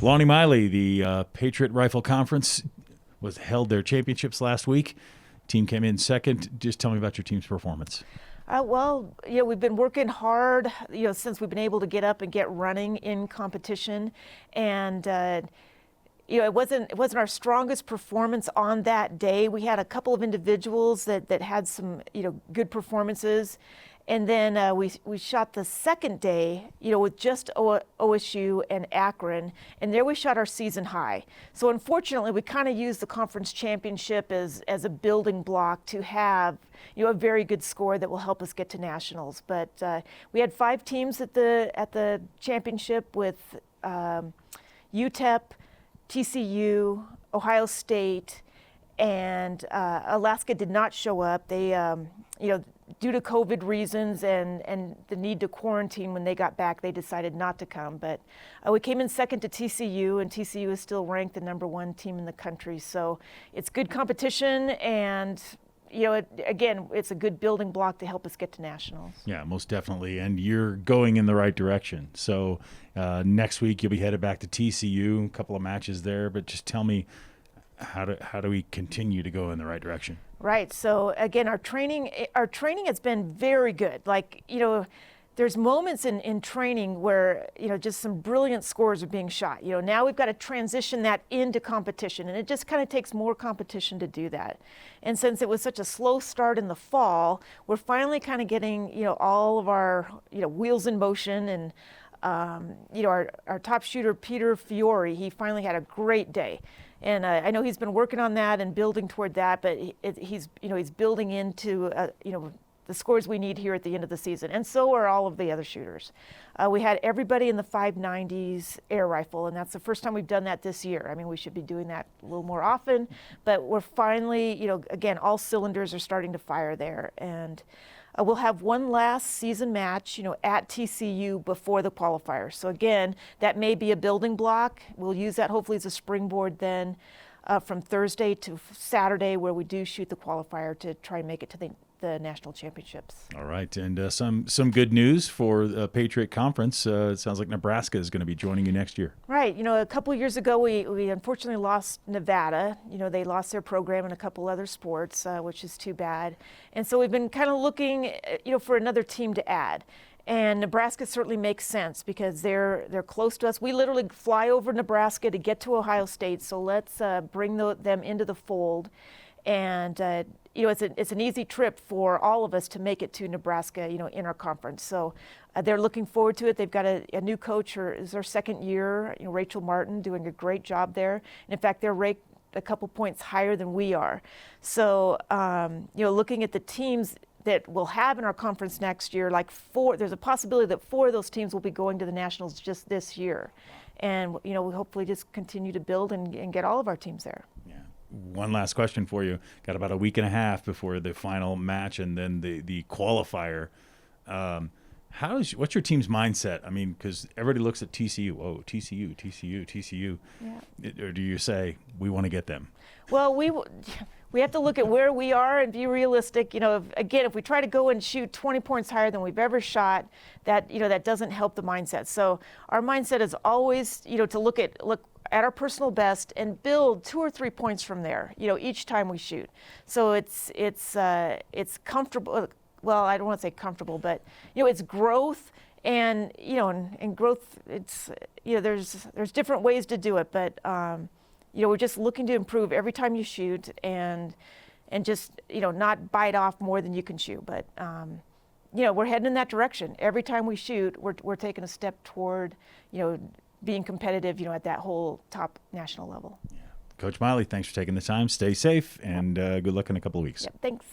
Lonnie Meili, the Patriot Rifle Conference, was held their championships last week. Team came in second. Just tell me about your team's performance. We've been working hard, since we've been able to get up and get running in competition, and it wasn't our strongest performance on that day. We had a couple of individuals that had some good performances, and then we shot the second day with just OSU and Akron, and there we shot our season high. So unfortunately, we kind of used the conference championship as a building block to have a very good score that will help us get to nationals. But we had 5 teams at the championship with UTEP, TCU, Ohio State, and Alaska did not show up. They, due to COVID reasons and the need to quarantine when they got back, they decided not to come. But we came in second to TCU, and TCU is still ranked the #1 team in the country. So it's good competition, and it's a good building block to help us get to nationals. Yeah, most definitely. And you're going in the right direction. So next week you'll be headed back to TCU, a couple of matches there. But just tell me, how do we continue to go in the right direction? Right. So again, our training has been very good. There's moments in training where, just some brilliant scores are being shot. Now we've got to transition that into competition, and it just kind of takes more competition to do that. And since it was such a slow start in the fall, we're finally kind of getting, all of our, wheels in motion. And, our top shooter, Peter Fiore, he finally had a great day. And I know he's been working on that and building toward that, but he's building into, the scores we need here at the end of the season, and so are all of the other shooters. We had everybody in the 590s air rifle, and that's the first time we've done that this year. I mean, we should be doing that a little more often, but we're finally, again, all cylinders are starting to fire there. And we'll have one last season match, at TCU before the qualifier. So again, that may be a building block. We'll use that hopefully as a springboard then from Thursday to Saturday, where we do shoot the qualifier to try and make it to the national championships. All right, and some good news for the Patriot Conference. It sounds like Nebraska is going to be joining you next year. Right. A couple of years ago, we unfortunately lost Nevada. They lost their program in a couple other sports, which is too bad. And so we've been kind of looking, for another team to add. And Nebraska certainly makes sense because they're close to us. We literally fly over Nebraska to get to Ohio State. So let's bring them into the fold. And it's an easy trip for all of us to make it to Nebraska, in our conference. So they're looking forward to it. They've got a new coach, is their second year, Rachel Martin, doing a great job there. And in fact, they're ranked a couple points higher than we are. So, looking at the teams that we'll have in our conference next year, there's a possibility that 4 of those teams will be going to the Nationals just this year. And, we hopefully just continue to build and get all of our teams there. Yeah. One last question for you. Got about a week and a half before the final match and then the qualifier. What's your team's mindset? I mean, because everybody looks at TCU. Oh, TCU. Yeah. Or do you say, we want to get them? Well, we have to look at where we are and be realistic. If we try to go and shoot 20 points higher than we've ever shot, that doesn't help the mindset. So our mindset is always, to look at our personal best and build 2 or 3 points from there, each time we shoot. So it's comfortable. Well, I don't want to say comfortable, but it's growth, and growth. It's there's different ways to do it, but we're just looking to improve every time you shoot, and just not bite off more than you can chew. But we're heading in that direction. Every time we shoot, we're taking a step toward being competitive, at that whole top national level. Yeah. Coach Meili, thanks for taking the time. Stay safe, and good luck in a couple of weeks. Yep, thanks.